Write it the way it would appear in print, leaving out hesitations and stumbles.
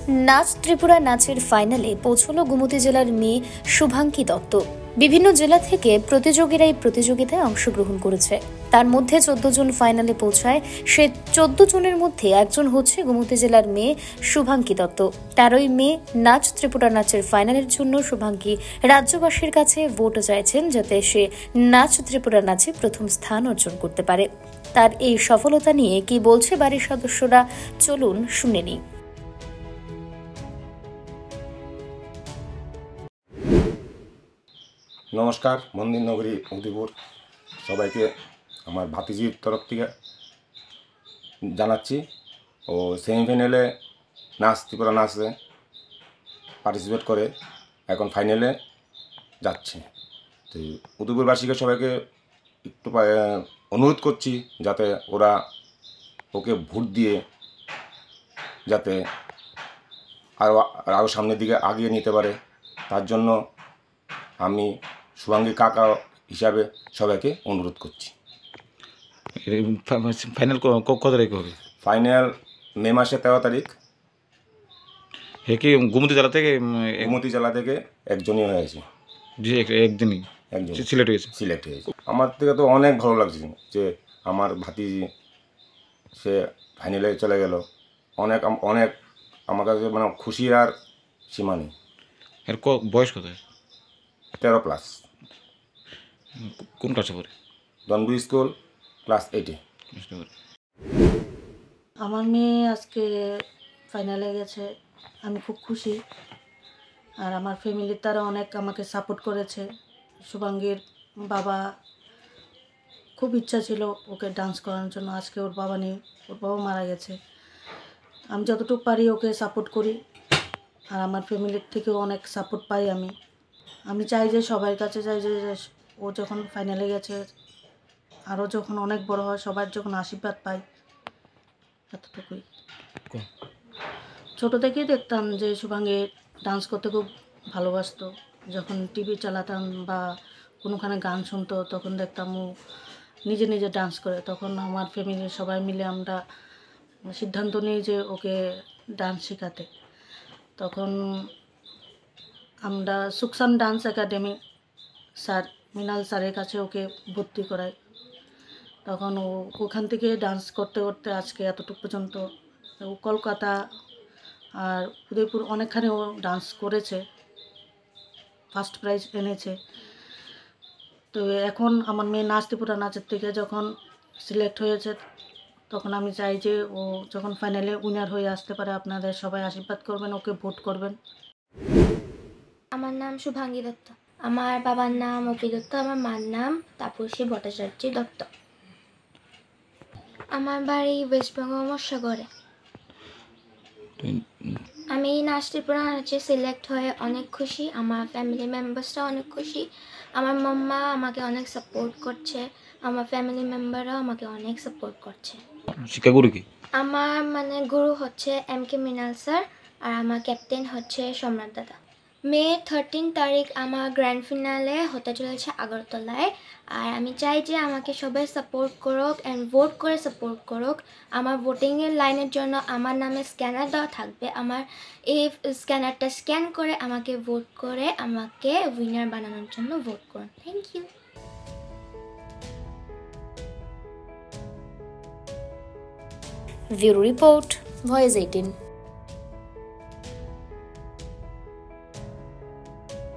নাচ ত্রিপুরা নাচের ফাইনালে পৌঁছলো গোমতী জেলার মেয়ে শুভাঙ্কি দত্ত। বিভিন্ন জেলা থেকে প্রতিযোগীরা এই প্রতিযোগিতায় অংশগ্রহণ করেছে। তার মধ্যে 14 জন ফাইনালে পৌঁছায়। সে 14 জনের মধ্যে একজন হচ্ছে গোমতী জেলার মেয়ে শুভাঙ্কি দত্ত। 13ই মে নাচ ত্রিপুরা নাচের ফাইনালের জন্য শুভাঙ্কি রাজ্যবাসীর কাছে ভোট চাইছেন, যাতে সে নাচ ত্রিপুরা নাচে প্রথম স্থান অর্জন করতে পারে। তার এই সফলতা নিয়ে কি বলছে বাড়ির সদস্যরা, চলুন শুনে নিই। নমস্কার, মন্দির নগরী উদয়পুর সবাইকে আমার ভাতিজির তরফ থেকে জানাচ্ছি। ও সেমিফাইনালে নাচ ত্রিপুরা নাচে পার্টিসিপেট করে এখন ফাইনালে যাচ্ছে। তো উদয়পুরবাসীকে সবাইকে একটু অনুরোধ করছি যাতে ওরা ওকে ভোট দিয়ে যাতে আরও সামনের দিকে আগিয়ে নিতে পারে। তার জন্য আমি শুভাঙ্গী কাকা হিসাবে সবাইকে অনুরোধ করছি। ফাইনাল কত তারিখ হবে? ফাইনাল মে মাসের 13 তারিখ। হে কি গোমতী জেলা থেকে? গোমতী জেলা থেকে একজনই হয়েছে, যে একদিনই একজন সিলেক্ট হয়েছে। আমার থেকে তো অনেক ভালো লাগছে যে আমার ভাতিজি সে ফাইনালে চলে গেল। অনেক অনেক আমার কাছে মানে খুশি আর সীমা নেই। এর বয়স কত? 13+। কোন ক্লাসে পড়ে? ডনবুই স্কুল, ক্লাস 8-এ। আমার মেয়ে আজকে ফাইনালে গেছে, আমি খুব খুশি। আর আমার ফ্যামিলির তারা অনেক আমাকে সাপোর্ট করেছে। শুভাঙ্গীর বাবা খুব ইচ্ছা ছিল ওকে ডান্স করানোর জন্য। আজকে ওর বাবা নেই, ওর বাবা মারা গেছে। আমি যতটুকু পারি ওকে সাপোর্ট করি, আর আমার ফ্যামিলির থেকেও অনেক সাপোর্ট পাই আমি চাই যে সবার কাছে চাই যে ও যখন ফাইনালে গেছে আরও যখন অনেক বড় হয়, সবার যখন আশীর্বাদ পাই, এতটুকুই। ছোটো থেকেই দেখতাম যে শুভাঙ্গী ডান্স করতে খুব ভালোবাসতো। যখন টিভি চালাতাম বা কোনোখানে গান শুনতো, তখন দেখতাম ও নিজে নিজে ডান্স করে। তখন আমার ফ্যামিলির সবাই মিলে আমরা সিদ্ধান্ত নিই যে ওকে ডান্স শেখাতে। তখন আমরা সুকসান ডান্স একাডেমি স্যার মৃণাল স্যারের কাছে ওকে ভর্তি করাই। তখন ও ওখান থেকে ডান্স করতে করতে আজকে এতটুকু পর্যন্ত। ও কলকাতা আর উদয়পুর অনেকখানে ও ডান্স করেছে, ফার্স্ট প্রাইজ এনেছে। তো এখন আমার মেয়ে নাচ ত্রিপুরা নাচের থেকে যখন সিলেক্ট হয়েছে, তখন আমি চাই যে ও যখন ফাইনালে উইনার হয়ে আসতে পারে, আপনাদের সবাই আশীর্বাদ করবেন, ওকে ভোট করবেন। আমার নাম শুভাঙ্গী দত্ত। আমার বাবার নাম অপি দত্ত, আমার মার নাম তাপসী ভট্টাচার্য দত্ত। আমার বাড়ি ওয়েস্ট বেঙ্গল মৎস্যগড়ে। আমি নাচ ত্রিপুরা নাচে সিলেক্ট হয়ে অনেক খুশি। আমার ফ্যামিলি মেম্বার্সরা অনেক খুশি। আমার মাম্মা আমাকে অনেক সাপোর্ট করছে, আমার ফ্যামিলি মেম্বাররাও আমাকে অনেক সাপোর্ট করছে। শিক্ষাগুরু কি? আমার গুরু হচ্ছে MK মৃণাল স্যার, আর আমার ক্যাপ্টেন হচ্ছে সম্রাট দাদা। মে 13 তারিখ আমার গ্র্যান্ড ফিনালে হতে চলেছে আগরতলায়। আর আমি চাই যে আমাকে সবাই সাপোর্ট করুক অ্যান্ড ভোট করে সাপোর্ট করুক। আমার ভোটিংয়ের লাইনের জন্য আমার নামে স্ক্যানার দেওয়া থাকবে। আমার এই স্ক্যানারটা স্ক্যান করে আমাকে ভোট করে আমাকে উইনার বানানোর জন্য ভোট করুন। Thank you. Bureau report, voice 18।